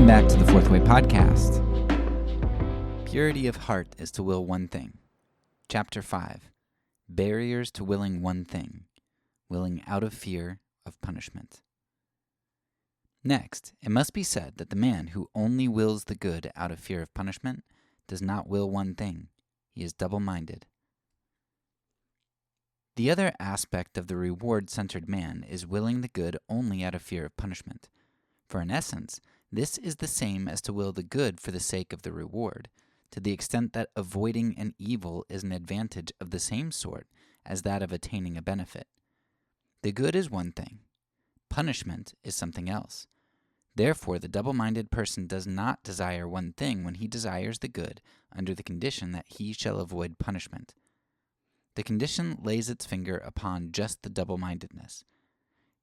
Welcome back to the Fourth Way Podcast. Purity of heart is to will one thing. Chapter 5. Barriers to willing one thing. Willing out of fear of punishment. Next, it must be said that the man who only wills the good out of fear of punishment does not will one thing. He is double-minded. The other aspect of the reward-centered man is willing the good only out of fear of punishment. For in essence, this is the same as to will the good for the sake of the reward, to the extent that avoiding an evil is an advantage of the same sort as that of attaining a benefit. The good is one thing. Punishment is something else. Therefore, the double-minded person does not desire one thing when he desires the good under the condition that he shall avoid punishment. The condition lays its finger upon just the double-mindedness.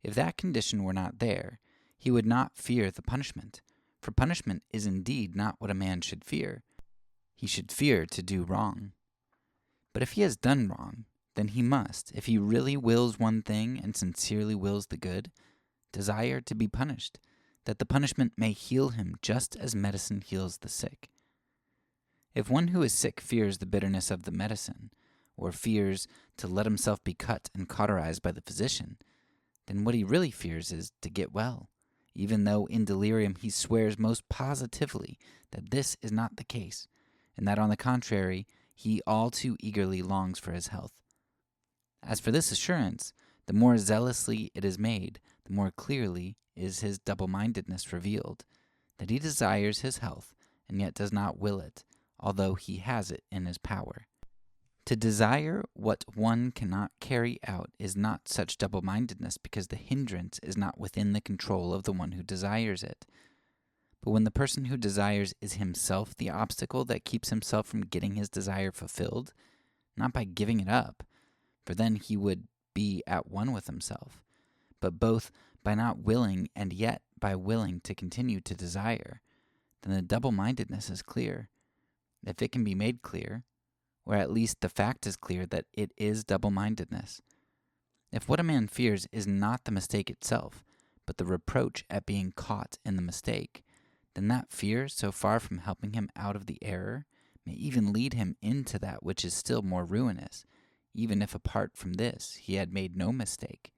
If that condition were not there, he would not fear the punishment, for punishment is indeed not what a man should fear. He should fear to do wrong. But if he has done wrong, then he must, if he really wills one thing and sincerely wills the good, desire to be punished, that the punishment may heal him just as medicine heals the sick. If one who is sick fears the bitterness of the medicine, or fears to let himself be cut and cauterized by the physician, then what he really fears is to get well, even though in delirium he swears most positively that this is not the case, and that on the contrary he all too eagerly longs for his health. As for this assurance, the more zealously it is made, the more clearly is his double-mindedness revealed, that he desires his health and yet does not will it, although he has it in his power. To desire what one cannot carry out is not such double-mindedness, because the hindrance is not within the control of the one who desires it. But when the person who desires is himself the obstacle that keeps himself from getting his desire fulfilled, not by giving it up, for then he would be at one with himself, but both by not willing and yet by willing to continue to desire, then the double-mindedness is clear. If it can be made clear, or at least the fact is clear that it is double-mindedness. If what a man fears is not the mistake itself, but the reproach at being caught in the mistake, then that fear, so far from helping him out of the error, may even lead him into that which is still more ruinous, even if apart from this he had made no mistake.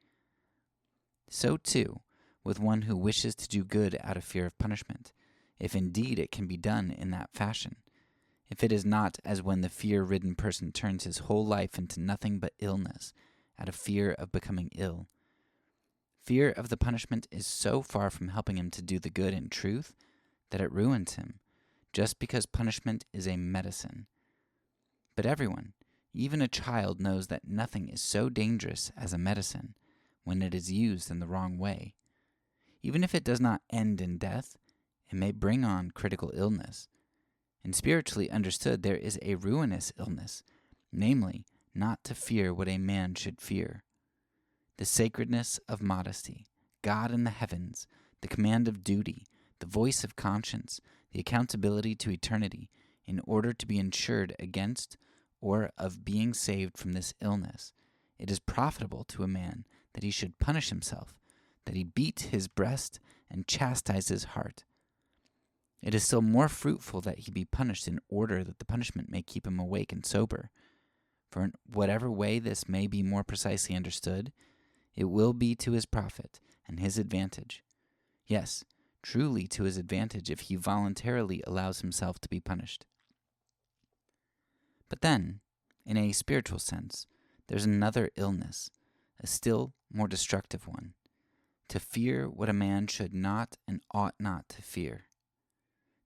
So too, with one who wishes to do good out of fear of punishment, if indeed it can be done in that fashion. If it is not as when the fear-ridden person turns his whole life into nothing but illness, out of fear of becoming ill. Fear of the punishment is so far from helping him to do the good in truth that it ruins him, just because punishment is a medicine. But everyone, even a child, knows that nothing is so dangerous as a medicine when it is used in the wrong way. Even if it does not end in death, it may bring on critical illness. And spiritually understood, there is a ruinous illness, namely, not to fear what a man should fear. The sacredness of modesty, God in the heavens, the command of duty, the voice of conscience, the accountability to eternity, in order to be insured against or of being saved from this illness, it is profitable to a man that he should punish himself, that he beat his breast and chastise his heart. It is still more fruitful that he be punished in order that the punishment may keep him awake and sober. For in whatever way this may be more precisely understood, it will be to his profit and his advantage. Yes, truly to his advantage if he voluntarily allows himself to be punished. But then, in a spiritual sense, there's another illness, a still more destructive one, to fear what a man should not and ought not to fear.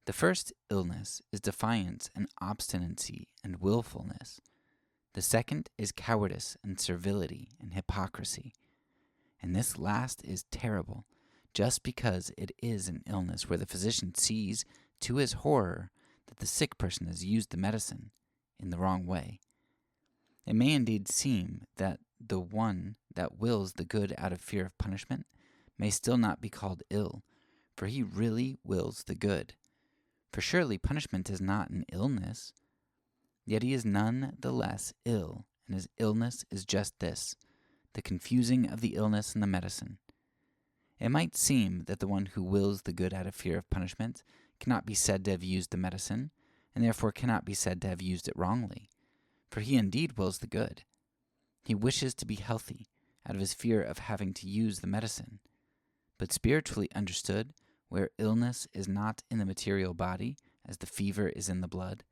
The first illness is defiance and obstinacy and willfulness. The second is cowardice and servility and hypocrisy. And this last is terrible, just because it is an illness where the physician sees, to his horror, that the sick person has used the medicine in the wrong way. It may indeed seem that the one that wills the good out of fear of punishment may still not be called ill, for he really wills the good. For surely punishment is not an illness. Yet he is none the less ill, and his illness is just this, the confusing of the illness and the medicine. It might seem that the one who wills the good out of fear of punishment cannot be said to have used the medicine, and therefore cannot be said to have used it wrongly, for he indeed wills the good. He wishes to be healthy out of his fear of having to use the medicine. But spiritually understood, where illness is not in the material body, as the fever is in the blood,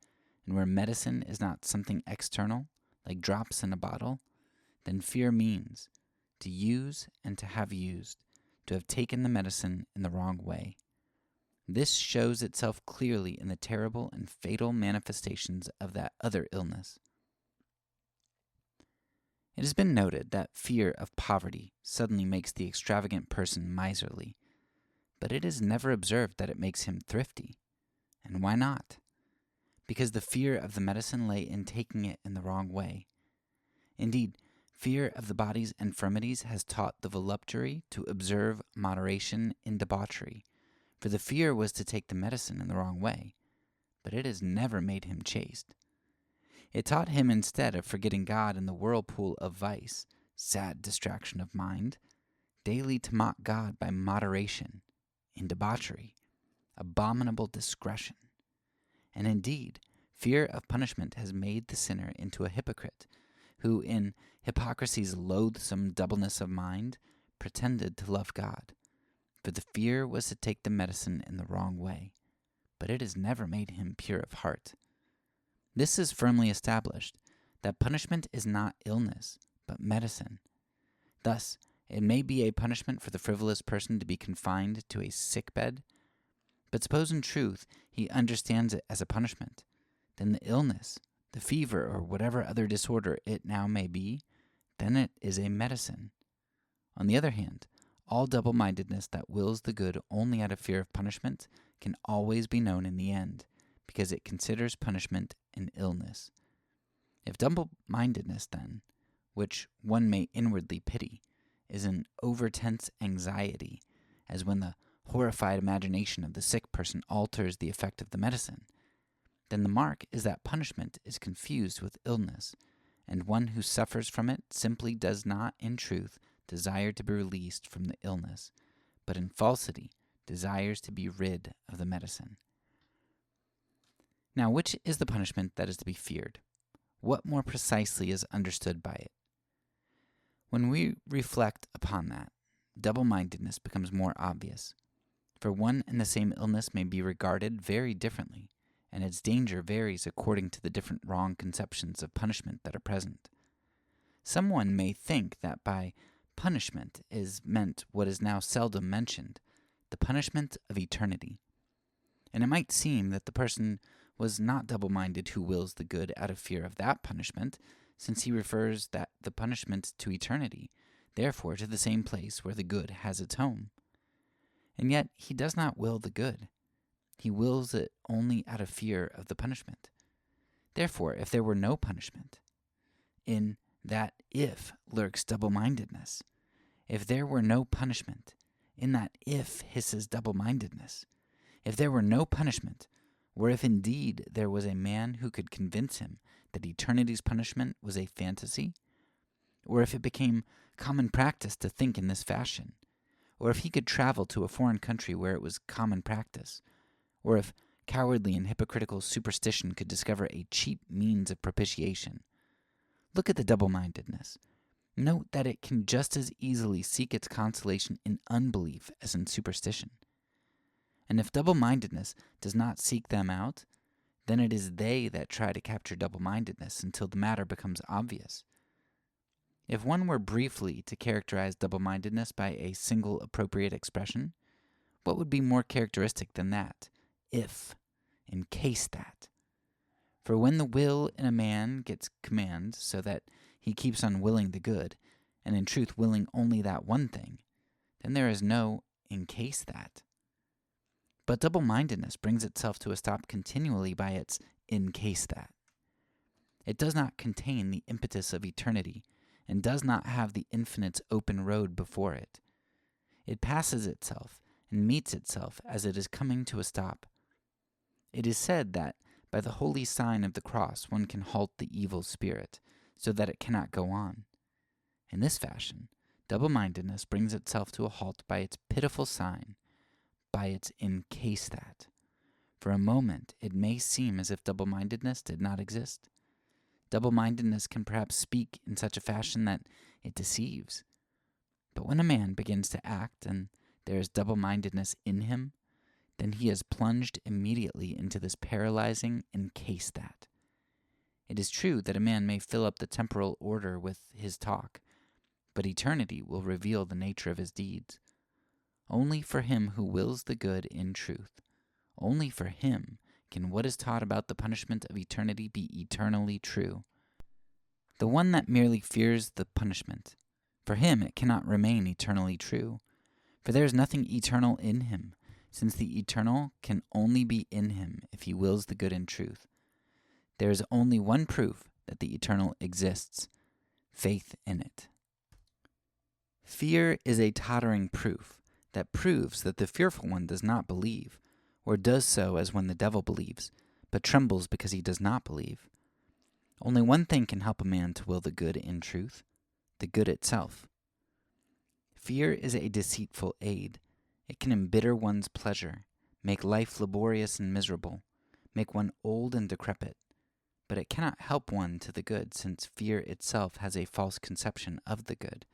and where medicine is not something external, like drops in a bottle, then fear means to use and to have used, to have taken the medicine in the wrong way. This shows itself clearly in the terrible and fatal manifestations of that other illness. It has been noted that fear of poverty suddenly makes the extravagant person miserly, but it is never observed that it makes him thrifty. And why not? Because the fear of the medicine lay in taking it in the wrong way. Indeed, fear of the body's infirmities has taught the voluptuary to observe moderation in debauchery, for the fear was to take the medicine in the wrong way, but it has never made him chaste. It taught him, instead of forgetting God in the whirlpool of vice, sad distraction of mind, daily to mock God by moderation in debauchery, abominable discretion. And indeed, fear of punishment has made the sinner into a hypocrite, who in hypocrisy's loathsome doubleness of mind pretended to love God. For the fear was to take the medicine in the wrong way, but it has never made him pure of heart. This is firmly established, that punishment is not illness, but medicine. Thus, it may be a punishment for the frivolous person to be confined to a sick bed, but suppose in truth he understands it as a punishment, then the illness, the fever, or whatever other disorder it now may be, then it is a medicine. On the other hand, all double-mindedness that wills the good only out of fear of punishment can always be known in the end, because it considers punishment an illness. If double-mindedness, then, which one may inwardly pity, is an over-tense anxiety, as when the horrified imagination of the sick person alters the effect of the medicine, then the mark is that punishment is confused with illness, and one who suffers from it simply does not, in truth, desire to be released from the illness, but in falsity desires to be rid of the medicine. Now, which is the punishment that is to be feared? What more precisely is understood by it? When we reflect upon that, double-mindedness becomes more obvious, for one and the same illness may be regarded very differently, and its danger varies according to the different wrong conceptions of punishment that are present. Someone may think that by punishment is meant what is now seldom mentioned, the punishment of eternity. And it might seem that the person was not double-minded who wills the good out of fear of that punishment, since he refers that the punishment to eternity, therefore to the same place where the good has its home. And yet he does not will the good. He wills it only out of fear of the punishment. Therefore, if there were no punishment, in that if lurks double-mindedness. If there were no punishment, in that if hisses double-mindedness. If there were no punishment, or if indeed there was a man who could convince him that eternity's punishment was a fantasy, or if it became common practice to think in this fashion, or if he could travel to a foreign country where it was common practice, or if cowardly and hypocritical superstition could discover a cheap means of propitiation. Look at the double-mindedness. Note that it can just as easily seek its consolation in unbelief as in superstition. And if double-mindedness does not seek them out, then it is they that try to capture double-mindedness until the matter becomes obvious. If one were briefly to characterize double-mindedness by a single appropriate expression, what would be more characteristic than that? If, in case that. For when the will in a man gets command so that he keeps on willing the good, and in truth willing only that one thing, then there is no in case that. But double-mindedness brings itself to a stop continually by its in case that. It does not contain the impetus of eternity, and does not have the infinite's open road before it. It passes itself and meets itself as it is coming to a stop. It is said that by the holy sign of the cross one can halt the evil spirit, so that it cannot go on. In this fashion, Double-mindedness brings itself to a halt by its pitiful sign, by its "in case that." For a moment, it may seem as if double-mindedness did not exist. Double-mindedness can perhaps speak in such a fashion that it deceives. But when a man begins to act and there is double-mindedness in him, then he is plunged immediately into this paralyzing "in case that." It is true that a man may fill up the temporal order with his talk, but eternity will reveal the nature of his deeds. Only for him who wills the good in truth, only for him can what is taught about the punishment of eternity be eternally true. The one that merely fears the punishment, for him it cannot remain eternally true, for there is nothing eternal in him, since the eternal can only be in him if he wills the good in truth. There is only one proof that the eternal exists: faith in it. Fear is a tottering proof that proves that the fearful one does not believe, or does so as when the devil believes, but trembles because he does not believe. Only one thing can help a man to will the good in truth: the good itself. Fear is a deceitful aid. It can embitter one's pleasure, make life laborious and miserable, make one old and decrepit. But it cannot help one to the good, since fear itself has a false conception of the good,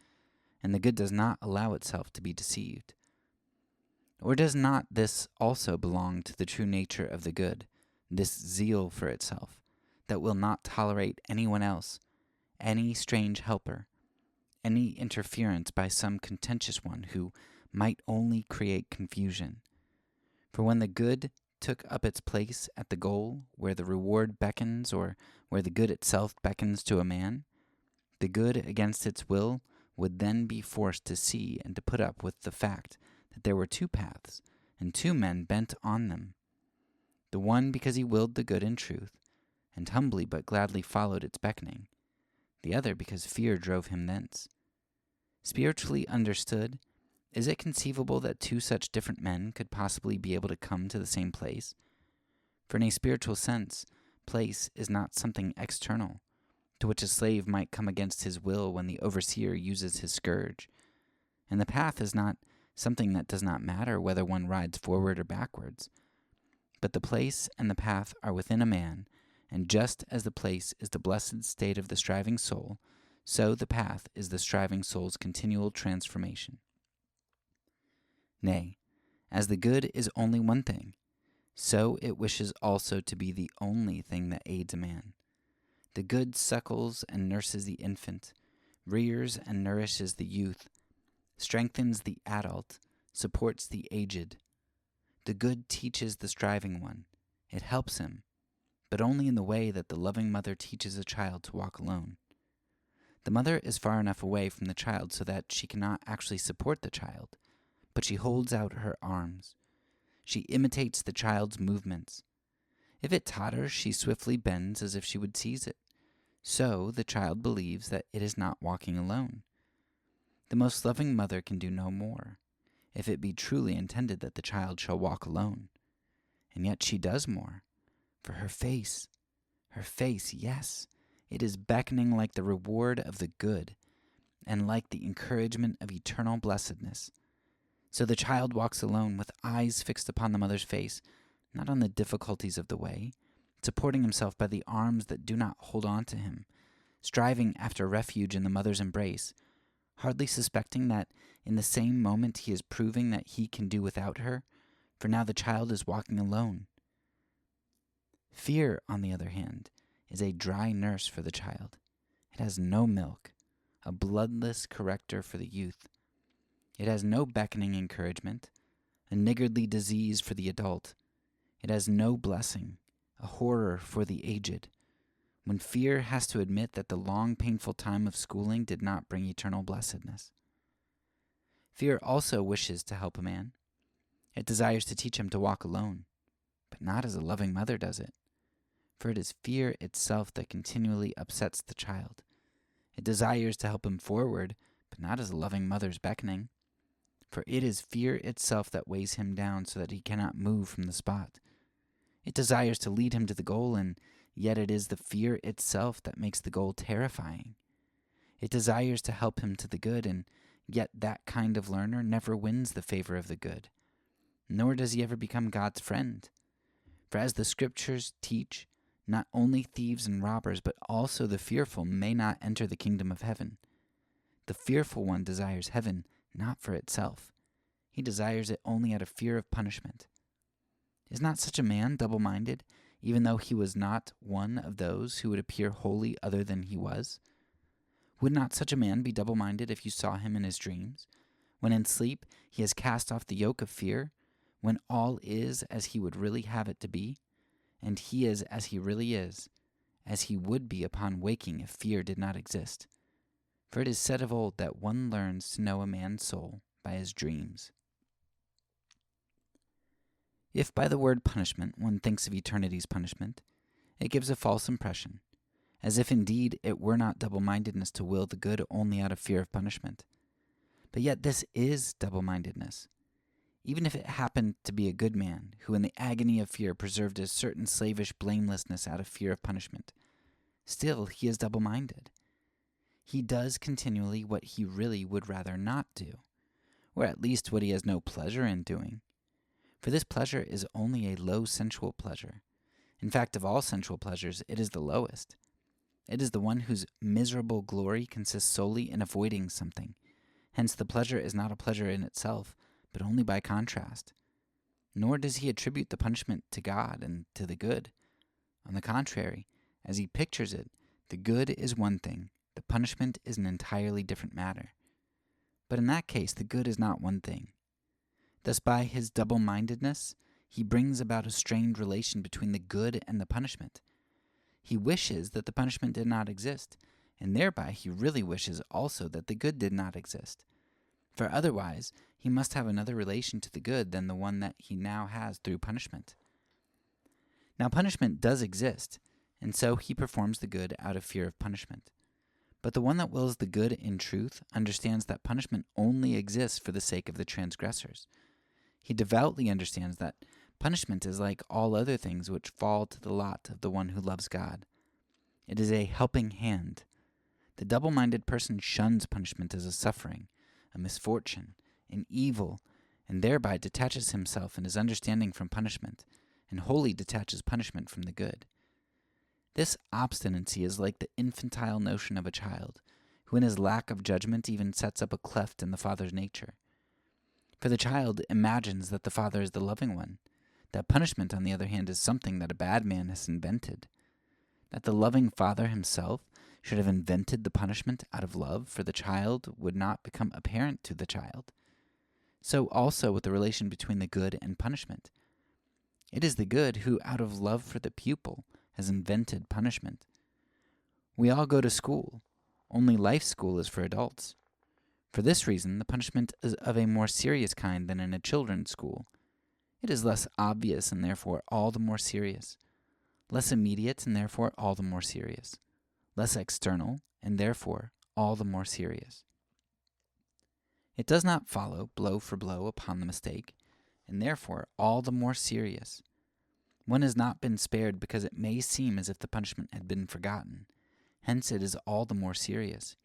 and the good does not allow itself to be deceived. Or does not this also belong to the true nature of the good, this zeal for itself, that will not tolerate anyone else, any strange helper, any interference by some contentious one who might only create confusion? For when the good took up its place at the goal, where the reward beckons, or where the good itself beckons to a man, the good, against its will, would then be forced to see and to put up with the fact that there were two paths, and two men bent on them. The one because he willed the good in truth, and humbly but gladly followed its beckoning; the other because fear drove him thence. Spiritually understood, is it conceivable that two such different men could possibly be able to come to the same place? For in a spiritual sense, place is not something external, to which a slave might come against his will when the overseer uses his scourge. And the path is not something that does not matter whether one rides forward or backwards. But the place and the path are within a man, and just as the place is the blessed state of the striving soul, so the path is the striving soul's continual transformation. Nay, as the good is only one thing, so it wishes also to be the only thing that aids a man. The good suckles and nurses the infant, rears and nourishes the youth, strengthens the adult, supports the aged. The good teaches the striving one. It helps him, but only in the way that the loving mother teaches a child to walk alone. The mother is far enough away from the child so that she cannot actually support the child, but she holds out her arms. She imitates the child's movements. If it totters, she swiftly bends as if she would seize it. So the child believes that it is not walking alone. The most loving mother can do no more, if it be truly intended that the child shall walk alone. And yet she does more, for her face, yes, it is beckoning like the reward of the good, and like the encouragement of eternal blessedness. So the child walks alone with eyes fixed upon the mother's face, not on the difficulties of the way, supporting himself by the arms that do not hold on to him, striving after refuge in the mother's embrace, hardly suspecting that in the same moment he is proving that he can do without her, for now the child is walking alone. Fear, on the other hand, is a dry nurse for the child. It has no milk, a bloodless corrector for the youth. It has no beckoning encouragement, a niggardly disease for the adult. It has no blessing, a horror for the aged, when fear has to admit that the long, painful time of schooling did not bring eternal blessedness. Fear also wishes to help a man. It desires to teach him to walk alone, but not as a loving mother does it, for it is fear itself that continually upsets the child. It desires to help him forward, but not as a loving mother's beckoning, for it is fear itself that weighs him down so that he cannot move from the spot. It desires to lead him to the goal, and yet it is the fear itself that makes the goal terrifying. It desires to help him to the good, and Yet that kind of learner never wins the favor of the good, nor does he ever become God's friend. For as the Scriptures teach, not only thieves and robbers, but also the fearful may not enter the kingdom of heaven. The fearful one desires heaven not for itself. He desires it only out of fear of punishment. Is not such a man double-minded, even though he was not one of those who would appear wholly other than he was? Would not such a man be double-minded if you saw him in his dreams, when in sleep he has cast off the yoke of fear, when all is as he would really have it to be, and he is as he really is, as he would be upon waking if fear did not exist? For it is said of old that one learns to know a man's soul by his dreams. If by the word punishment one thinks of eternity's punishment, it gives a false impression, as if indeed it were not double-mindedness to will the good only out of fear of punishment. But yet this is double-mindedness. Even if it happened to be a good man who in the agony of fear preserved a certain slavish blamelessness out of fear of punishment, still he is double-minded. He does continually what he really would rather not do, or at least what he has no pleasure in doing. For this pleasure is only a low sensual pleasure. In fact, of all sensual pleasures, it is the lowest. It is the one whose miserable glory consists solely in avoiding something. Hence the pleasure is not a pleasure in itself, but only by contrast. Nor does he attribute the punishment to God and to the good. On the contrary, as he pictures it, the good is one thing, the punishment is an entirely different matter. But in that case, the good is not one thing. Thus, by his double-mindedness, he brings about a strained relation between the good and the punishment. He wishes that the punishment did not exist, and thereby he really wishes also that the good did not exist. For otherwise, he must have another relation to the good than the one that he now has through punishment. Now, punishment does exist, and so he performs the good out of fear of punishment. But the one that wills the good in truth understands that punishment only exists for the sake of the transgressors. He devoutly understands that punishment is like all other things which fall to the lot of the one who loves God. It is a helping hand. The double-minded person shuns punishment as a suffering, a misfortune, an evil, and thereby detaches himself in his understanding from punishment, and wholly detaches punishment from the good. This obstinacy is like the infantile notion of a child, who in his lack of judgment even sets up a cleft in the father's nature. For the child imagines that the father is the loving one, that punishment, on the other hand, is something that a bad man has invented, that the loving father himself should have invented the punishment out of love for the child would not become apparent to the child. So also with the relation between the good and punishment. It is the good who, out of love for the pupil, has invented punishment. We all go to school, only life school is for adults. For this reason, the punishment is of a more serious kind than in a children's school. It is less obvious and therefore all the more serious, less immediate and therefore all the more serious, less external and therefore all the more serious. It does not follow blow for blow upon the mistake, and therefore all the more serious. One has not been spared because it may seem as if the punishment had been forgotten. Hence it is all the more serious.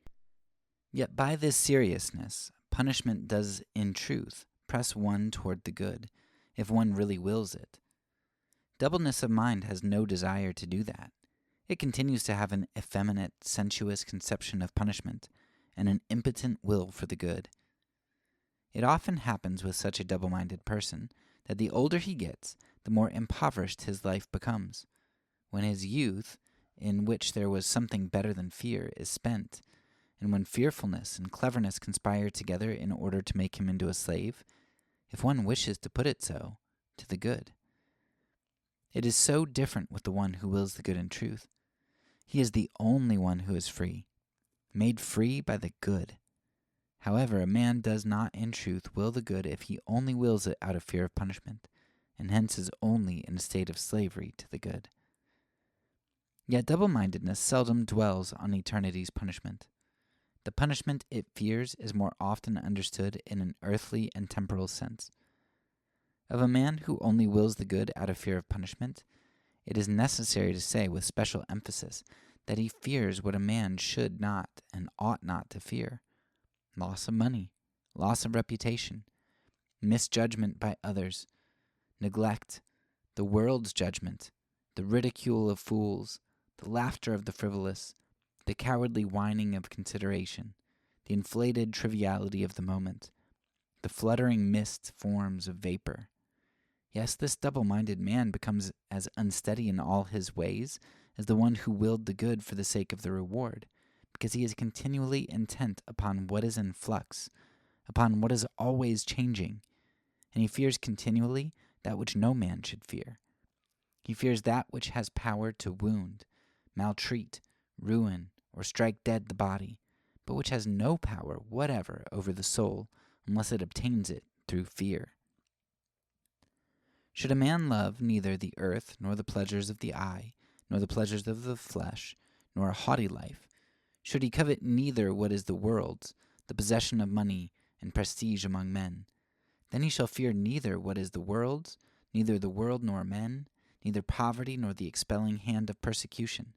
Yet by this seriousness, punishment does in truth press one toward the good, if one really wills it. Doubleness of mind has no desire to do that. It continues to have an effeminate, sensuous conception of punishment, and an impotent will for the good. It often happens with such a double-minded person that the older he gets, the more impoverished his life becomes. When his youth, in which there was something better than fear, is spent, and when fearfulness and cleverness conspire together in order to make him into a slave, if one wishes to put it so, to the good. It is so different with the one who wills the good in truth. He is the only one who is free, made free by the good. However, a man does not in truth will the good if he only wills it out of fear of punishment, and hence is only in a state of slavery to the good. Yet double-mindedness seldom dwells on eternity's punishment. The punishment it fears is more often understood in an earthly and temporal sense. Of a man who only wills the good out of fear of punishment, it is necessary to say with special emphasis that he fears what a man should not and ought not to fear, loss of money, loss of reputation, misjudgment by others, neglect, the world's judgment, the ridicule of fools, the laughter of the frivolous, the cowardly whining of consideration, the inflated triviality of the moment, the fluttering mist forms of vapor. Yes, this double-minded man becomes as unsteady in all his ways as the one who willed the good for the sake of the reward, because he is continually intent upon what is in flux, upon what is always changing, and he fears continually that which no man should fear. He fears that which has power to wound, maltreat, ruin, or strike dead the body, but which has no power whatever over the soul unless it obtains it through fear. Should a man love neither the earth, nor the pleasures of the eye, nor the pleasures of the flesh, nor a haughty life, should he covet neither what is the world's, the possession of money and prestige among men, then he shall fear neither what is the world's, neither the world nor men, neither poverty nor the expelling hand of persecution.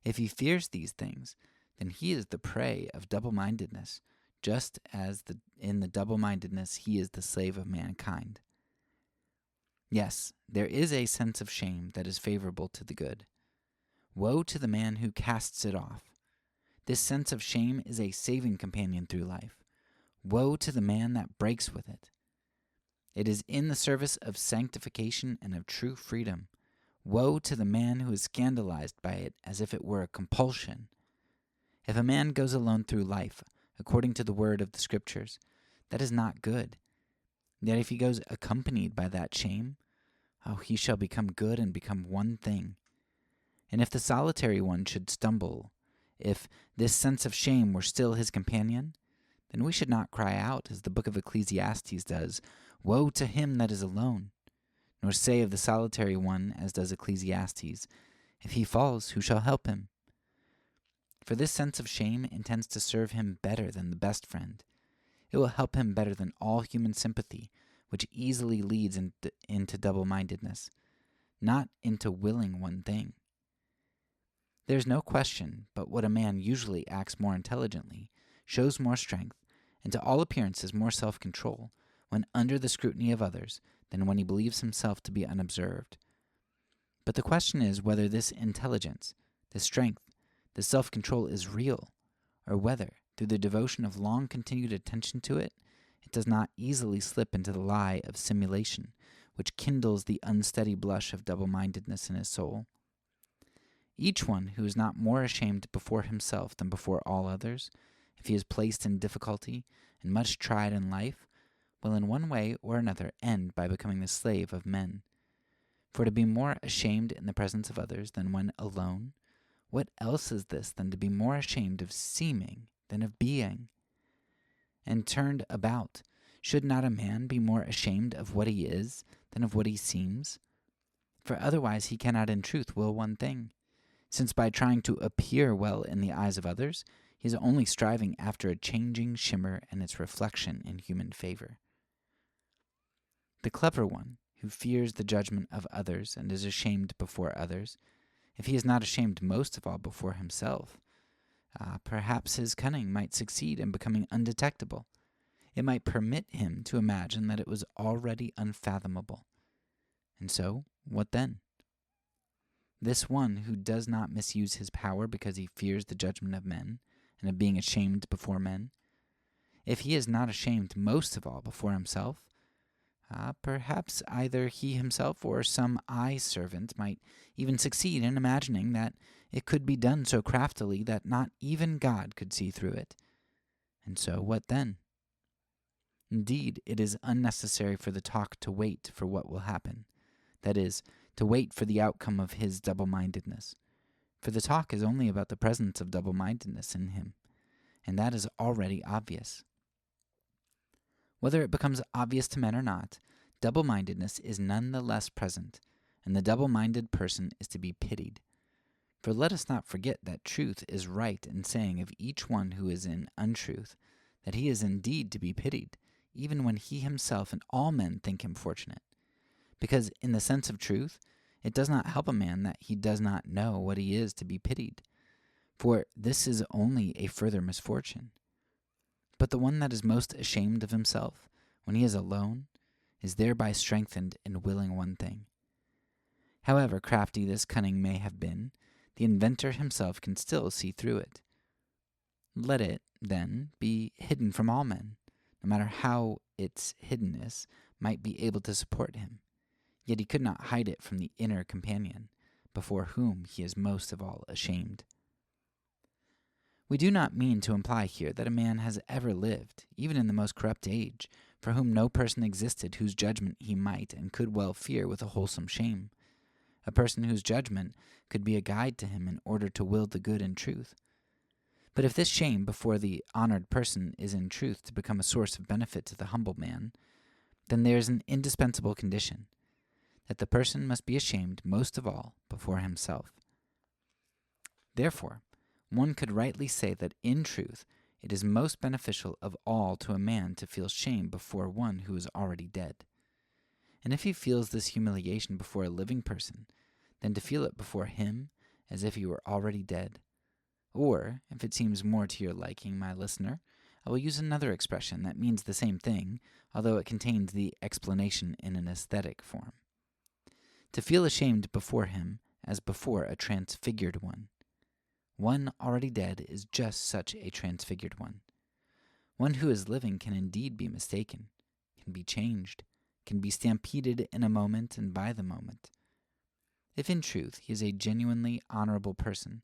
If he fears these things, then he is the prey of double-mindedness, just as in the double-mindedness he is the slave of mankind. Yes, there is a sense of shame that is favorable to the good. Woe to the man who casts it off. This sense of shame is a saving companion through life. Woe to the man that breaks with it. It is in the service of sanctification and of true freedom. Woe to the man who is scandalized by it as if it were a compulsion. If a man goes alone through life, according to the word of the Scriptures, that is not good. Yet if he goes accompanied by that shame, he shall become good and become one thing. And if the solitary one should stumble, if this sense of shame were still his companion, then we should not cry out, as the book of Ecclesiastes does, "Woe to him that is alone," nor say of the solitary one, as does Ecclesiastes, "If he falls, who shall help him?" For this sense of shame intends to serve him better than the best friend. It will help him better than all human sympathy, which easily leads into double-mindedness, not into willing one thing. There is no question but what a man usually acts more intelligently, shows more strength, and to all appearances more self-control, when under the scrutiny of others, than when he believes himself to be unobserved. But the question is whether this intelligence, this strength, this self-control is real, or whether, through the devotion of long-continued attention to it, it does not easily slip into the lie of simulation, which kindles the unsteady blush of double-mindedness in his soul. Each one who is not more ashamed before himself than before all others, if he is placed in difficulty and much tried in life, will in one way or another end by becoming the slave of men. For to be more ashamed in the presence of others than when alone, what else is this than to be more ashamed of seeming than of being? And turned about, should not a man be more ashamed of what he is than of what he seems? For otherwise he cannot in truth will one thing, since by trying to appear well in the eyes of others, he is only striving after a changing shimmer and its reflection in human favor. The clever one, who fears the judgment of others and is ashamed before others, if he is not ashamed most of all before himself, perhaps his cunning might succeed in becoming undetectable. It might permit him to imagine that it was already unfathomable. And so, what then? This one who does not misuse his power because he fears the judgment of men and of being ashamed before men, if he is not ashamed most of all before himself, perhaps either he himself or some eye-servant might even succeed in imagining that it could be done so craftily that not even God could see through it. And so what then? Indeed, it is unnecessary for the talk to wait for what will happen, that is, to wait for the outcome of his double-mindedness. For the talk is only about the presence of double-mindedness in him, and that is already obvious. Whether it becomes obvious to men or not, double-mindedness is none the less present, and the double-minded person is to be pitied. For let us not forget that truth is right in saying of each one who is in untruth, that he is indeed to be pitied, even when he himself and all men think him fortunate. Because in the sense of truth, it does not help a man that he does not know what he is to be pitied, for this is only a further misfortune. But the one that is most ashamed of himself, when he is alone, is thereby strengthened in willing one thing. However crafty this cunning may have been, the inventor himself can still see through it. Let it, then, be hidden from all men, no matter how its hiddenness might be able to support him. Yet he could not hide it from the inner companion, before whom he is most of all ashamed. We do not mean to imply here that a man has ever lived, even in the most corrupt age, for whom no person existed whose judgment he might and could well fear with a wholesome shame, a person whose judgment could be a guide to him in order to will the good in truth. But if this shame before the honored person is in truth to become a source of benefit to the humble man, then there is an indispensable condition, that the person must be ashamed most of all before himself. Therefore, one could rightly say that in truth it is most beneficial of all to a man to feel shame before one who is already dead. And if he feels this humiliation before a living person, then to feel it before him as if he were already dead. Or, if it seems more to your liking, my listener, I will use another expression that means the same thing, although it contains the explanation in an aesthetic form. To feel ashamed before him as before a transfigured one. One already dead is just such a transfigured one. One who is living can indeed be mistaken, can be changed, can be stampeded in a moment and by the moment. If in truth he is a genuinely honorable person,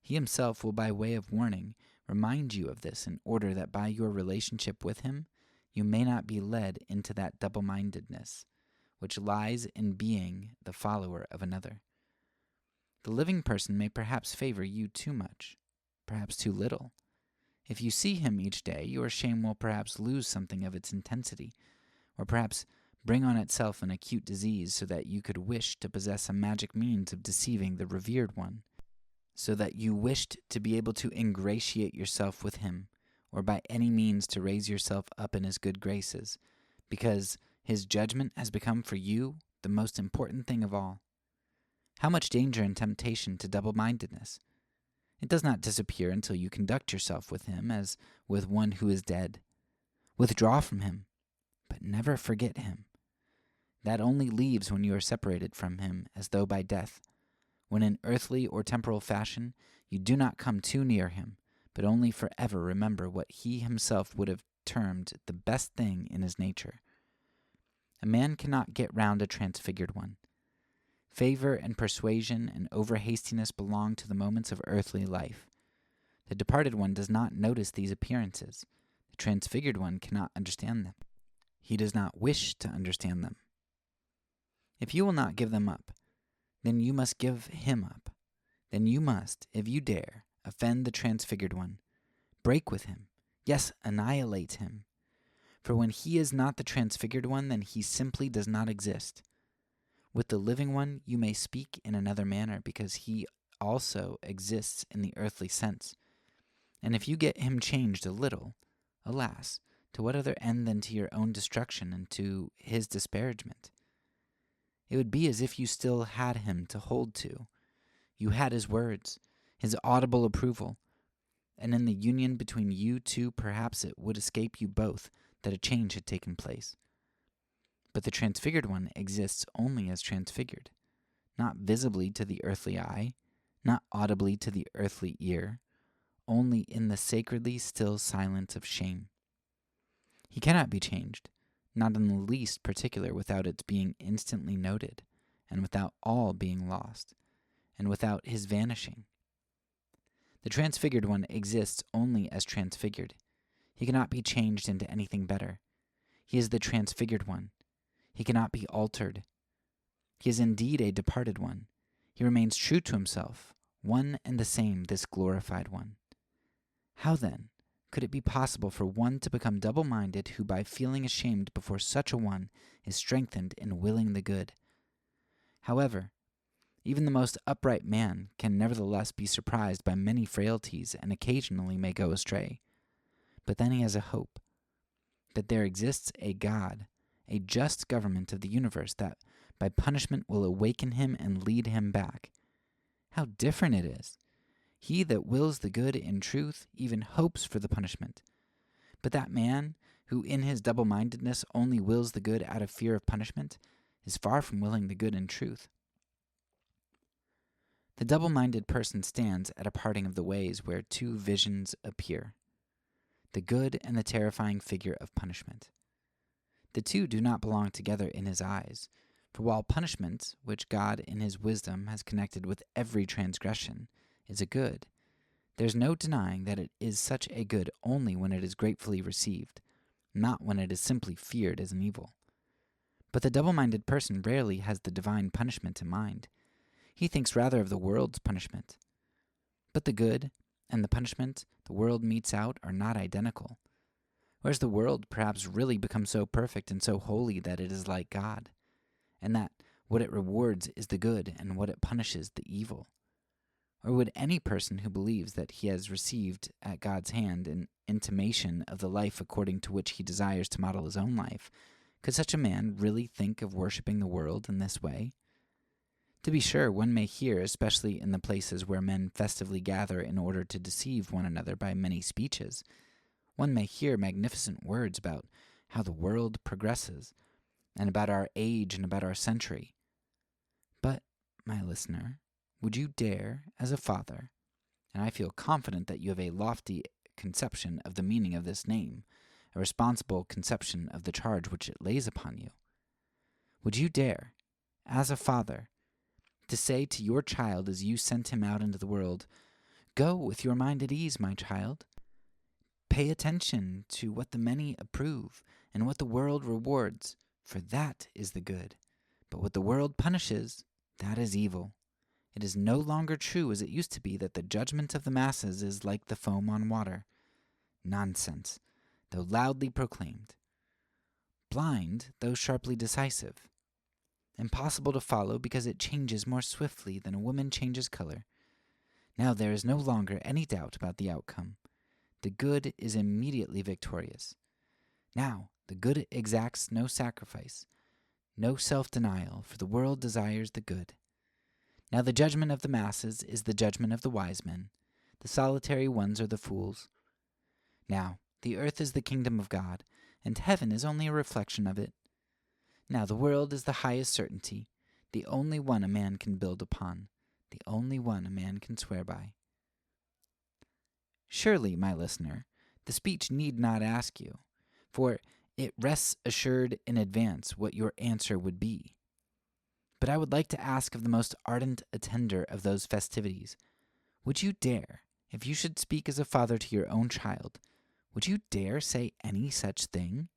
he himself will by way of warning remind you of this in order that by your relationship with him you may not be led into that double-mindedness which lies in being the follower of another. The living person may perhaps favor you too much, perhaps too little. If you see him each day, your shame will perhaps lose something of its intensity, or perhaps bring on itself an acute disease so that you could wish to possess a magic means of deceiving the revered one, so that you wished to be able to ingratiate yourself with him, or by any means to raise yourself up in his good graces, because his judgment has become for you the most important thing of all. How much danger and temptation to double-mindedness! It does not disappear until you conduct yourself with him as with one who is dead. Withdraw from him, but never forget him. That only leaves when you are separated from him as though by death, when in earthly or temporal fashion you do not come too near him, but only forever remember what he himself would have termed the best thing in his nature. A man cannot get round a transfigured one. Favor and persuasion and over-hastiness belong to the moments of earthly life. The departed one does not notice these appearances. The transfigured one cannot understand them. He does not wish to understand them. If you will not give them up, then you must give him up. Then you must, if you dare, offend the transfigured one, break with him, yes, annihilate him. For when he is not the transfigured one, then he simply does not exist. With the living one you may speak in another manner, because he also exists in the earthly sense. And if you get him changed a little, alas, to what other end than to your own destruction and to his disparagement? It would be as if you still had him to hold to. You had his words, his audible approval, and in the union between you two perhaps it would escape you both that a change had taken place. But the transfigured one exists only as transfigured, not visibly to the earthly eye, not audibly to the earthly ear, only in the sacredly still silence of shame. He cannot be changed, not in the least particular without its being instantly noted, and without all being lost, and without his vanishing. The transfigured one exists only as transfigured. He cannot be changed into anything better. He is the transfigured one. He cannot be altered. He is indeed a departed one. He remains true to himself, one and the same, this glorified one. How then could it be possible for one to become double-minded who by feeling ashamed before such a one is strengthened in willing the good? However, even the most upright man can nevertheless be surprised by many frailties and occasionally may go astray. But then he has a hope that there exists a God, a just government of the universe that by punishment will awaken him and lead him back. How different it is! He that wills the good in truth even hopes for the punishment, But that man who in his double-mindedness only wills the good out of fear of punishment is far from willing the good in truth. The double-minded person stands at a parting of the ways where two visions appear, the good and the terrifying figure of punishment. The two do not belong together in his eyes, for while punishment, which God in his wisdom has connected with every transgression, is a good, there's no denying that it is such a good only when it is gratefully received, not when it is simply feared as an evil. But the double-minded person rarely has the divine punishment in mind. He thinks rather of the world's punishment. But the good and the punishment the world metes out are not identical, whereas the world perhaps really becomes so perfect and so holy that it is like God, and that what it rewards is the good and what it punishes the evil. Or would any person who believes that he has received at God's hand an intimation of the life according to which he desires to model his own life, could such a man really think of worshipping the world in this way? To be sure, one may hear, especially in the places where men festively gather in order to deceive one another by many speeches, one may hear magnificent words about how the world progresses, and about our age and about our century. But, my listener, would you dare, as a father, and I feel confident that you have a lofty conception of the meaning of this name, a responsible conception of the charge which it lays upon you, would you dare, as a father, to say to your child as you sent him out into the world, "Go with your mind at ease, my child. Pay attention to what the many approve and what the world rewards, for that is the good. But what the world punishes, that is evil. It is no longer true as it used to be that the judgment of the masses is like the foam on water. Nonsense, though loudly proclaimed. Blind, though sharply decisive. Impossible to follow because it changes more swiftly than a woman changes color. Now there is no longer any doubt about the outcome. The good is immediately victorious. Now the good exacts no sacrifice, no self-denial, for the world desires the good. Now the judgment of the masses is the judgment of the wise men. The solitary ones are the fools. Now the earth is the kingdom of God, and heaven is only a reflection of it. Now the world is the highest certainty, the only one a man can build upon, the only one a man can swear by. Surely, my listener, the speech need not ask you, for it rests assured in advance what your answer would be. But I would like to ask of the most ardent attender of those festivities, would you dare, if you should speak as a father to your own child, would you dare say any such thing?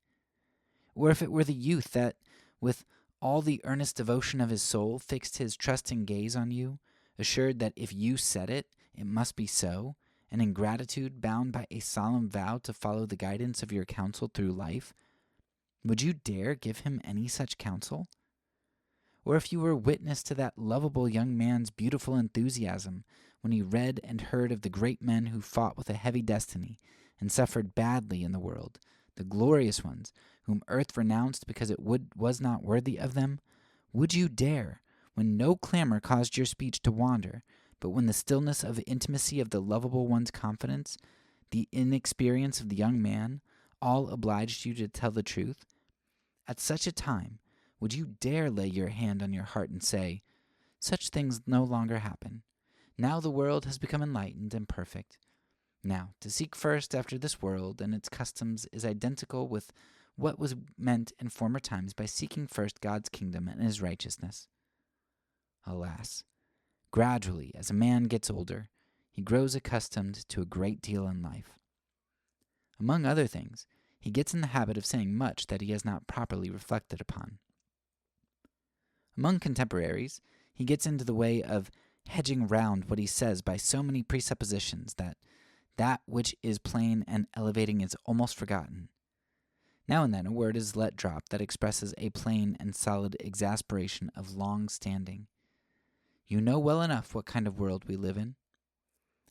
Or if it were the youth that, with all the earnest devotion of his soul, fixed his trusting gaze on you, assured that if you said it, it must be so, and in gratitude bound by a solemn vow to follow the guidance of your counsel through life, would you dare give him any such counsel? Or if you were witness to that lovable young man's beautiful enthusiasm when he read and heard of the great men who fought with a heavy destiny and suffered badly in the world, the glorious ones, whom earth renounced because it was not worthy of them, would you dare, when no clamor caused your speech to wander, but when the stillness of intimacy of the lovable one's confidence, the inexperience of the young man, all obliged you to tell the truth, at such a time would you dare lay your hand on your heart and say, "Such things no longer happen. Now the world has become enlightened and perfect. Now, to seek first after this world and its customs is identical with what was meant in former times by seeking first God's kingdom and his righteousness." Alas, gradually, as a man gets older, he grows accustomed to a great deal in life. Among other things, he gets in the habit of saying much that he has not properly reflected upon. Among contemporaries, he gets into the way of hedging round what he says by so many presuppositions that which is plain and elevating is almost forgotten. Now and then a word is let drop that expresses a plain and solid exasperation of long standing. You know well enough what kind of world we live in.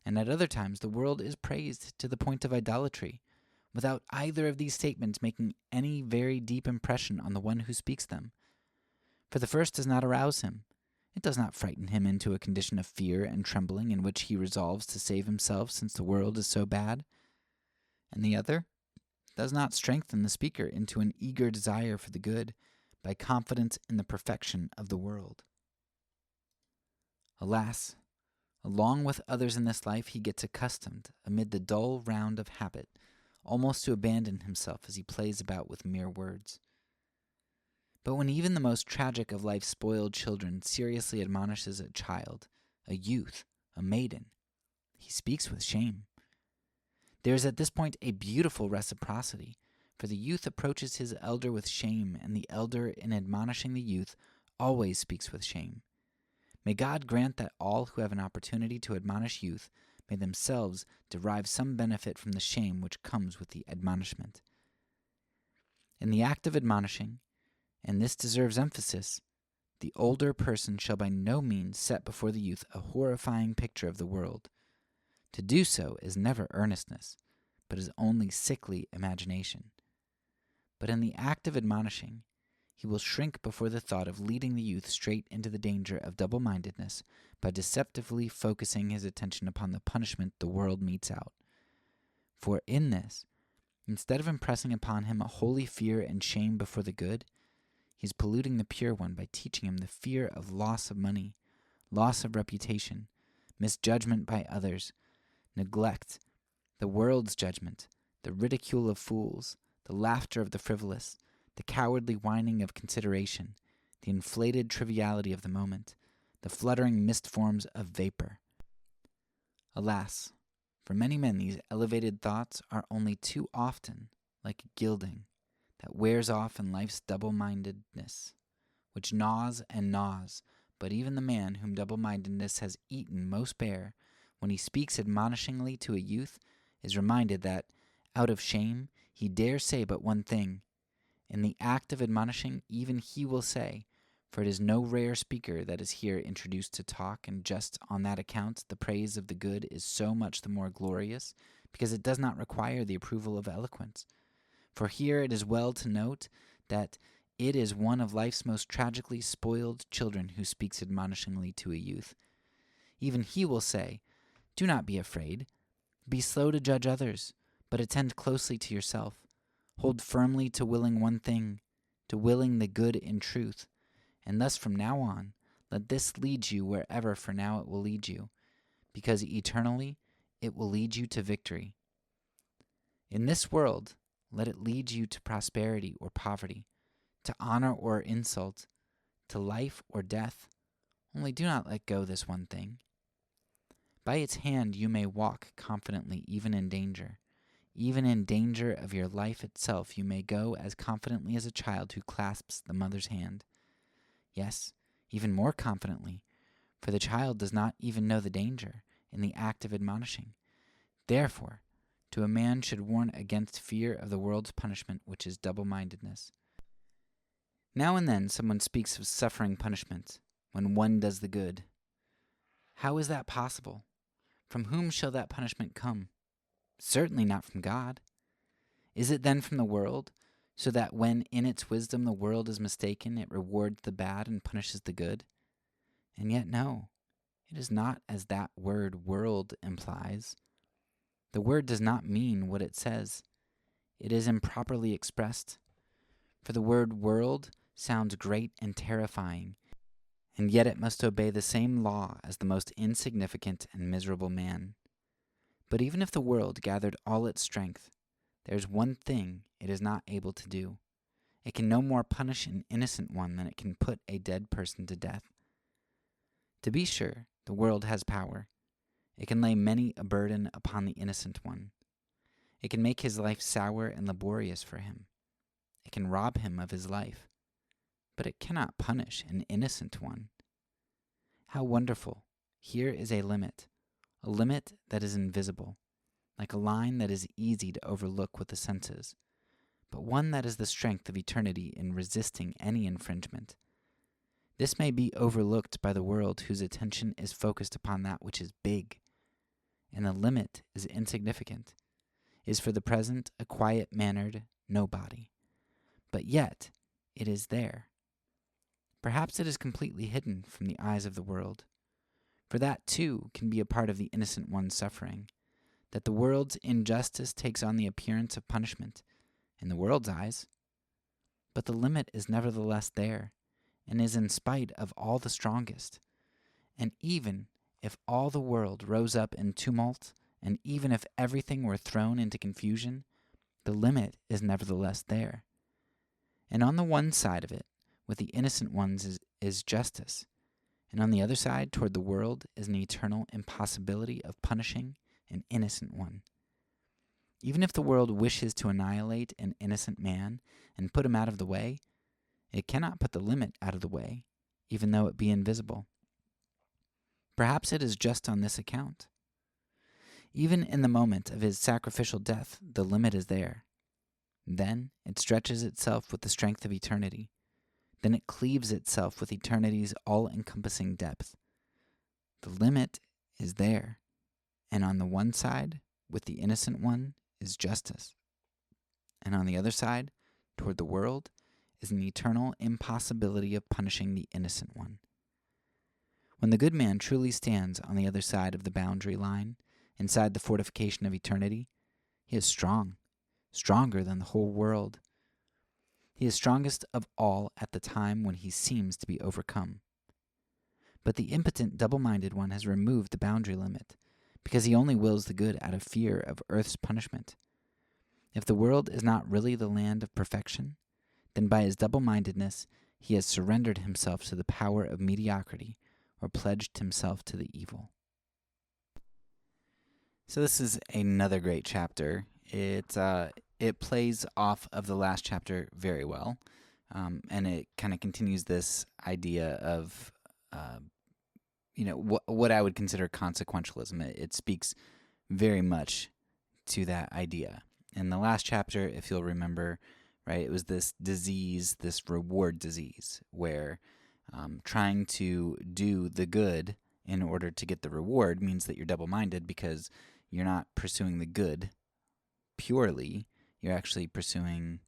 And at other times the world is praised to the point of idolatry, without either of these statements making any very deep impression on the one who speaks them. For the first does not arouse him. It does not frighten him into a condition of fear and trembling in which he resolves to save himself since the world is so bad. And the other does not strengthen the speaker into an eager desire for the good by confidence in the perfection of the world. Alas, along with others in this life, he gets accustomed, amid the dull round of habit, almost to abandon himself as he plays about with mere words. But when even the most tragic of life's spoiled children seriously admonishes a child, a youth, a maiden, he speaks with shame. There is at this point a beautiful reciprocity, for the youth approaches his elder with shame, and the elder, in admonishing the youth, always speaks with shame. May God grant that all who have an opportunity to admonish youth may themselves derive some benefit from the shame which comes with the admonishment. In the act of admonishing, and this deserves emphasis, the older person shall by no means set before the youth a horrifying picture of the world. To do so is never earnestness, but is only sickly imagination. But in the act of admonishing, he will shrink before the thought of leading the youth straight into the danger of double-mindedness by deceptively focusing his attention upon the punishment the world metes out. For in this, instead of impressing upon him a holy fear and shame before the good, he is polluting the pure one by teaching him the fear of loss of money, loss of reputation, misjudgment by others, neglect, the world's judgment, the ridicule of fools, the laughter of the frivolous, the cowardly whining of consideration, the inflated triviality of the moment, the fluttering mist forms of vapor. Alas, for many men these elevated thoughts are only too often like gilding that wears off in life's double-mindedness, which gnaws and gnaws, but even the man whom double-mindedness has eaten most bare, when he speaks admonishingly to a youth, is reminded that, out of shame, he dare say but one thing. In the act of admonishing, even he will say, for it is no rare speaker that is here introduced to talk, and just on that account the praise of the good is so much the more glorious, because it does not require the approval of eloquence. For here it is well to note that it is one of life's most tragically spoiled children who speaks admonishingly to a youth. Even he will say, "Do not be afraid. Be slow to judge others, but attend closely to yourself. Hold firmly to willing one thing, to willing the good in truth, and thus from now on, let this lead you wherever for now it will lead you, because eternally it will lead you to victory. In this world, let it lead you to prosperity or poverty, to honor or insult, to life or death. Only do not let go this one thing. By its hand you may walk confidently even in danger. Even in danger of your life itself you may go as confidently as a child who clasps the mother's hand. Yes, even more confidently, for the child does not even know the danger in the act of admonishing. Therefore, to a man should warn against fear of the world's punishment, which is double-mindedness. Now and then someone speaks of suffering punishment when one does the good. How is that possible? From whom shall that punishment come? Certainly not from God. Is it then from the world, so that when in its wisdom the world is mistaken, it rewards the bad and punishes the good? And yet no, it is not as that word world implies. The word does not mean what it says. It is improperly expressed. For the word world sounds great and terrifying, and yet it must obey the same law as the most insignificant and miserable man. But even if the world gathered all its strength, there is one thing it is not able to do. It can no more punish an innocent one than it can put a dead person to death. To be sure, the world has power. It can lay many a burden upon the innocent one. It can make his life sour and laborious for him. It can rob him of his life. But it cannot punish an innocent one. How wonderful! Here is a limit that is invisible, like a line that is easy to overlook with the senses, but one that is the strength of eternity in resisting any infringement. This may be overlooked by the world whose attention is focused upon that which is big, and the limit is insignificant, is for the present a quiet-mannered nobody. But yet it is there. Perhaps it is completely hidden from the eyes of the world, for that too can be a part of the innocent one's suffering, that the world's injustice takes on the appearance of punishment, in the world's eyes. But the limit is nevertheless there, and is in spite of all the strongest. And even if all the world rose up in tumult, and even if everything were thrown into confusion, the limit is nevertheless there. And on the one side of it, with the innocent ones, is justice. And on the other side, toward the world, is an eternal impossibility of punishing an innocent one. Even if the world wishes to annihilate an innocent man and put him out of the way, it cannot put the limit out of the way, even though it be invisible. Perhaps it is just on this account. Even in the moment of his sacrificial death, the limit is there. Then it stretches itself with the strength of eternity. Then it cleaves itself with eternity's all-encompassing depth. The limit is there, and on the one side, with the innocent one, is justice. And on the other side, toward the world, is an eternal impossibility of punishing the innocent one. When the good man truly stands on the other side of the boundary line, inside the fortification of eternity, he is strong, stronger than the whole world. He is strongest of all at the time when he seems to be overcome. But the impotent, double-minded one has removed the boundary limit, because he only wills the good out of fear of earth's punishment. If the world is not really the land of perfection, then by his double-mindedness he has surrendered himself to the power of mediocrity, or pledged himself to the evil. So this is another great chapter. It plays off of the last chapter very well, and it kind of continues this idea of what I would consider consequentialism. It speaks very much to that idea. In the last chapter, if you'll remember, right, it was this disease, this reward disease, where trying to do the good in order to get the reward means that you're double-minded, because you're not pursuing the good purely. You're actually pursuing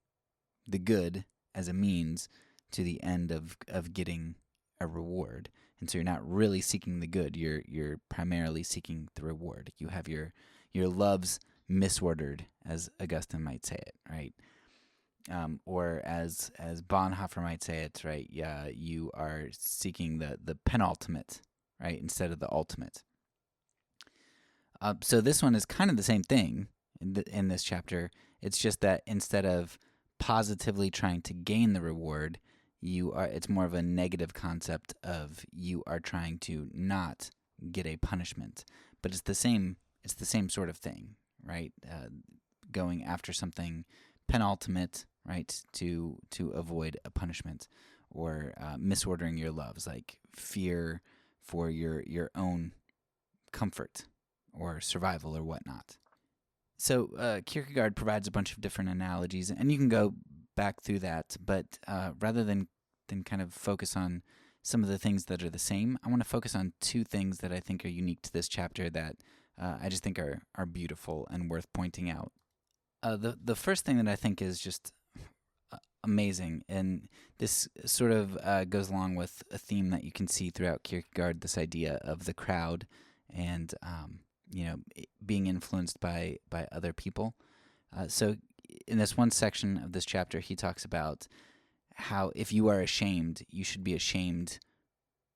the good as a means to the end of getting a reward. And so you're not really seeking the good. You're primarily seeking the reward. You have your loves misordered, as Augustine might say it, right? Or as Bonhoeffer might say it, right? Yeah, you are seeking the penultimate, right, instead of the ultimate. So this one is kind of the same thing in this chapter. It's just that instead of positively trying to gain the reward, it's more of a negative concept of you are trying to not get a punishment. But it's the same sort of thing, right? Going after something penultimate, right, to avoid a punishment, or misordering your loves, like fear for your own comfort or survival or whatnot. So Kierkegaard provides a bunch of different analogies, and you can go back through that, but rather than kind of focus on some of the things that are the same, I want to focus on two things that I think are unique to this chapter that I just think are beautiful and worth pointing out. The first thing that I think is just amazing, and this sort of goes along with a theme that you can see throughout Kierkegaard, this idea of the crowd and being influenced by other people. So in this one section of this chapter, he talks about how if you are ashamed, you should be ashamed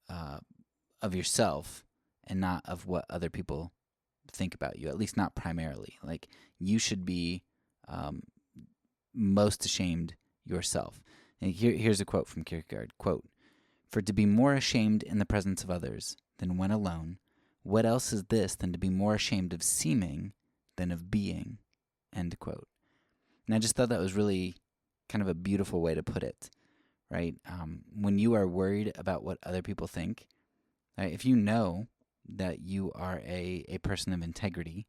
of yourself and not of what other people think about you, at least not primarily. Like, you should be most ashamed yourself. And here's a quote from Kierkegaard, quote, "For to be more ashamed in the presence of others than when alone, what else is this than to be more ashamed of seeming than of being?" End quote. And I just thought that was really kind of a beautiful way to put it, right? When you are worried about what other people think, right, if you know that you are a person of integrity,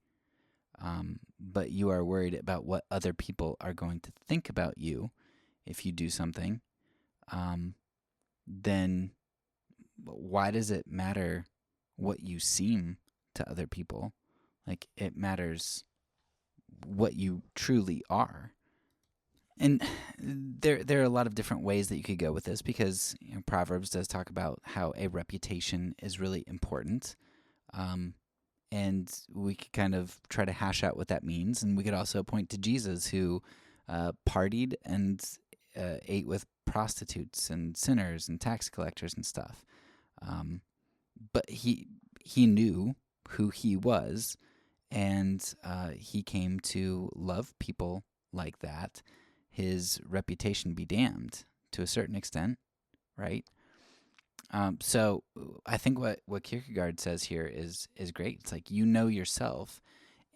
but you are worried about what other people are going to think about you if you do something, then why does it matter what you seem to other people? Like, it matters what you truly are. And there are a lot of different ways that you could go with this, because Proverbs does talk about how a reputation is really important. And we could kind of try to hash out what that means. And we could also point to Jesus, who partied and ate with prostitutes and sinners and tax collectors and stuff. But he knew who he was, and he came to love people like that. His reputation be damned to a certain extent, right? So I think what Kierkegaard says here is great. It's like, you know yourself,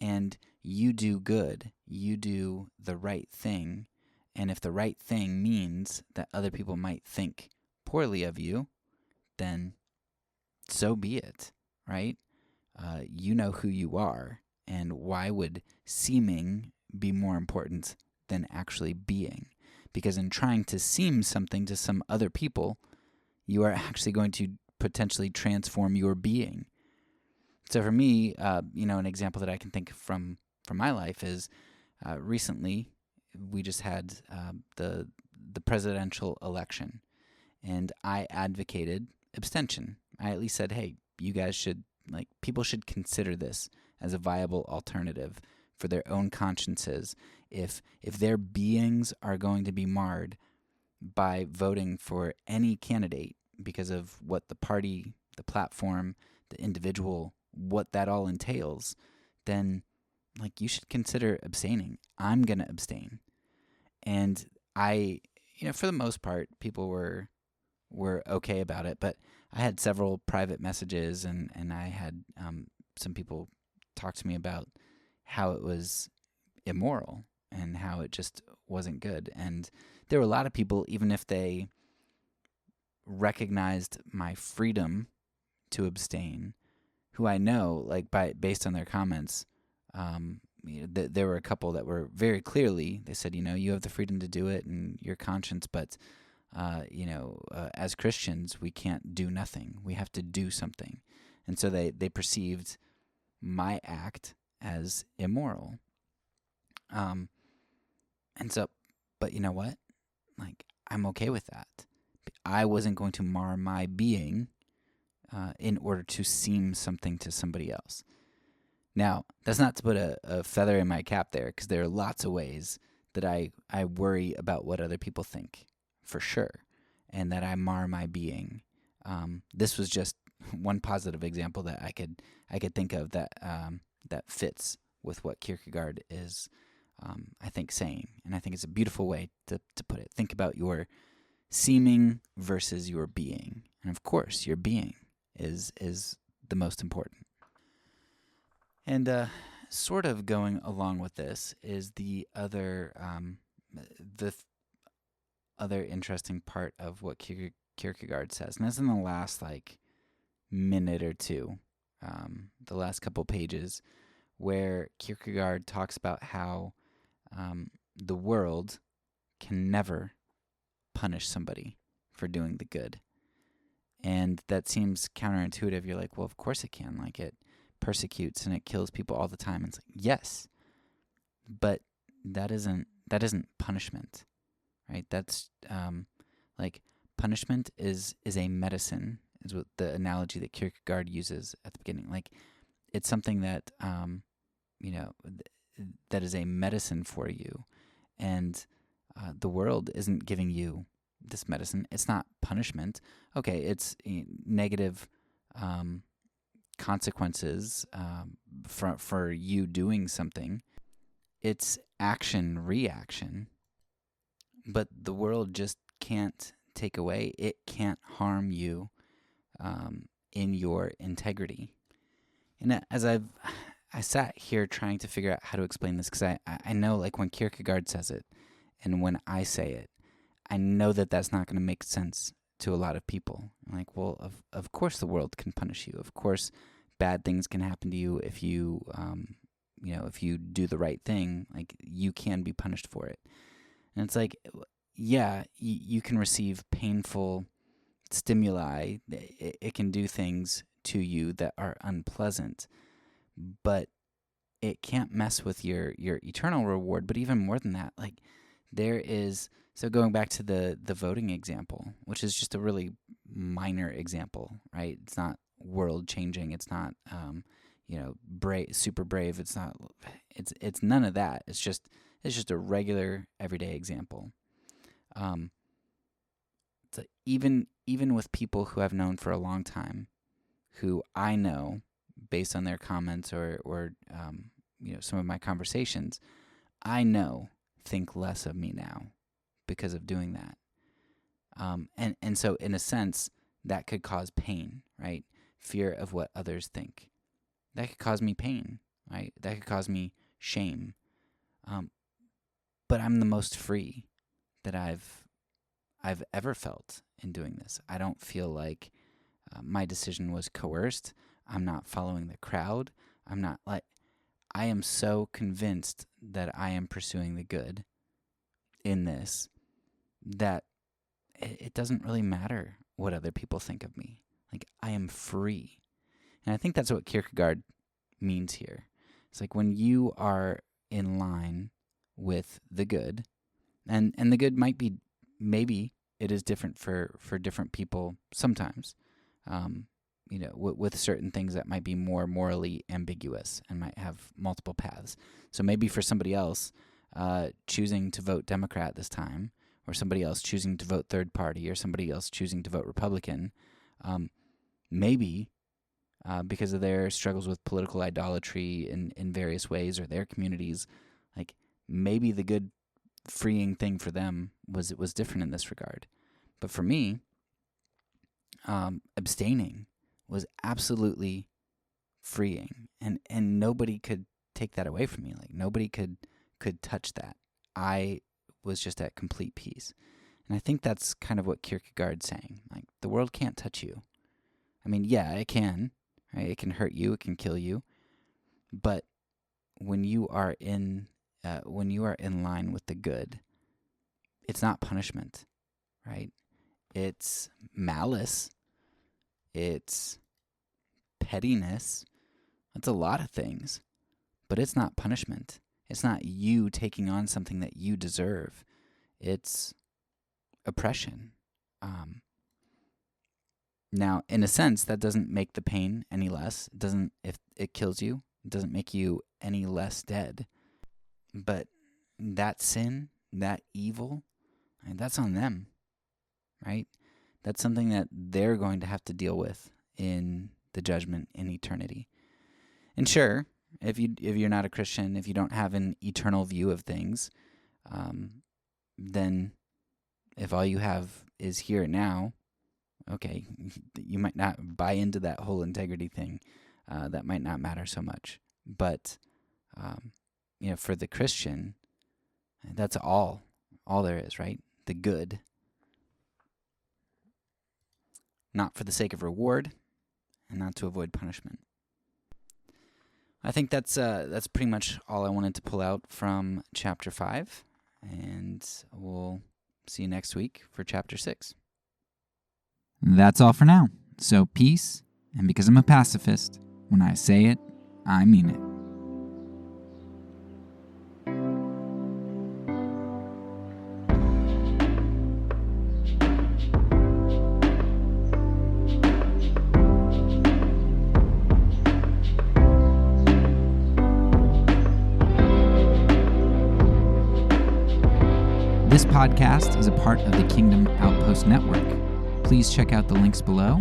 and you do good. You do the right thing, and if the right thing means that other people might think poorly of you, then so be it, right? You know who you are, and why would seeming be more important than actually being? Because in trying to seem something to some other people, you are actually going to potentially transform your being. So for me, an example that I can think from my life is recently we just had the presidential election, and I advocated abstention. I at least said, hey, you guys should, people should consider this as a viable alternative for their own consciences. If their beings are going to be marred by voting for any candidate because of what the party, the platform, the individual, what that all entails, then you should consider abstaining. I'm going to abstain. And I, for the most part, people were okay about it, but I had several private messages, and I had some people talk to me about how it was immoral and how it just wasn't good. And there were a lot of people, even if they recognized my freedom to abstain, who I know, based on their comments, there were a couple that were very clearly, they said, you have the freedom to do it and your conscience, but as Christians, we can't do nothing. We have to do something. And so they perceived my act as immoral. And so, but you know what? I'm okay with that. I wasn't going to mar my being in order to seem something to somebody else. Now, that's not to put a feather in my cap there, because there are lots of ways that I worry about what other people think, for sure, and that I mar my being. This was just one positive example that I could think of that fits with what Kierkegaard is, I think, saying. And I think it's a beautiful way to put it. Think about your seeming versus your being. And of course, your being is the most important. And sort of going along with this is the other other interesting part of what Kierkegaard says, and that's in the last minute or two, the last couple pages, where Kierkegaard talks about how the world can never punish somebody for doing the good. And that seems counterintuitive. You're like, well, of course it can. It persecutes and it kills people all the time. And it's like, yes, but that isn't punishment, right? That's punishment is a medicine, is what the analogy that Kierkegaard uses at the beginning. It's something that that is a medicine for you, and the world isn't giving you this medicine. It's not punishment. Okay, it's negative consequences for you doing something. It's action reaction, but the world just can't take away. It can't harm you in your integrity. And as I sat here trying to figure out how to explain this, because I know when Kierkegaard says it and when I say it, I know that that's not going to make sense to a lot of people. Well, of course the world can punish you. Of course bad things can happen to you if you if you do the right thing. You can be punished for it. And it's yeah, you can receive painful stimuli. It can do things to you that are unpleasant, but it can't mess with your eternal reward. But even more than that, there is, so going back to the voting example, which is just a really minor example, right? It's not world changing. It's not brave, super brave. It's not. It's none of that. It's just It's just a regular, everyday example. So even with people who I've known for a long time, who I know based on their comments or some of my conversations, I know think less of me now because of doing that. And so in a sense, that could cause pain, right? Fear of what others think. That could cause me pain, right? That could cause me shame. But I'm the most free that I've ever felt in doing this. I don't feel like my decision was coerced. I'm not following the crowd. I am so convinced that I am pursuing the good in this that it doesn't really matter what other people think of me. Like, I am free. And I think that's what Kierkegaard means here. It's like when you are in line with the good, and the good might be, maybe it is different for different people sometimes, with certain things that might be more morally ambiguous and might have multiple paths. So maybe for somebody else, choosing to vote Democrat this time, or somebody else choosing to vote third party, or somebody else choosing to vote Republican, maybe because of their struggles with political idolatry in various ways, or their communities, like maybe the good freeing thing for them was different in this regard. But for me, abstaining was absolutely freeing, and nobody could take that away from me. Like, nobody could touch that. I was just at complete peace. And I think that's kind of what Kierkegaard's saying. Like, the world can't touch you. I mean, yeah, it can, right? It can hurt you, it can kill you. But when you are in line with the good, it's not punishment, right? It's malice. It's pettiness. It's a lot of things. But it's not punishment. It's not you taking on something that you deserve. It's oppression. Now, in a sense, that doesn't make the pain any less. It doesn't, if it kills you, it doesn't make you any less dead. But that sin, that evil, that's on them, right? That's something that they're going to have to deal with in the judgment in eternity. And sure, if you're not a Christian, if you don't have an eternal view of things, then if all you have is here and now, okay, you might not buy into that whole integrity thing. That might not matter so much. But for the Christian, that's all there is, right? The good. Not for the sake of reward, and not to avoid punishment. I think that's pretty much all I wanted to pull out from chapter 5, and we'll see you next week for chapter 6. That's all for now. So peace, and because I'm a pacifist, when I say it, I mean it. This podcast is a part of the Kingdom Outpost Network. Please check out the links below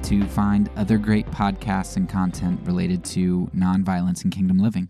to find other great podcasts and content related to nonviolence and kingdom living.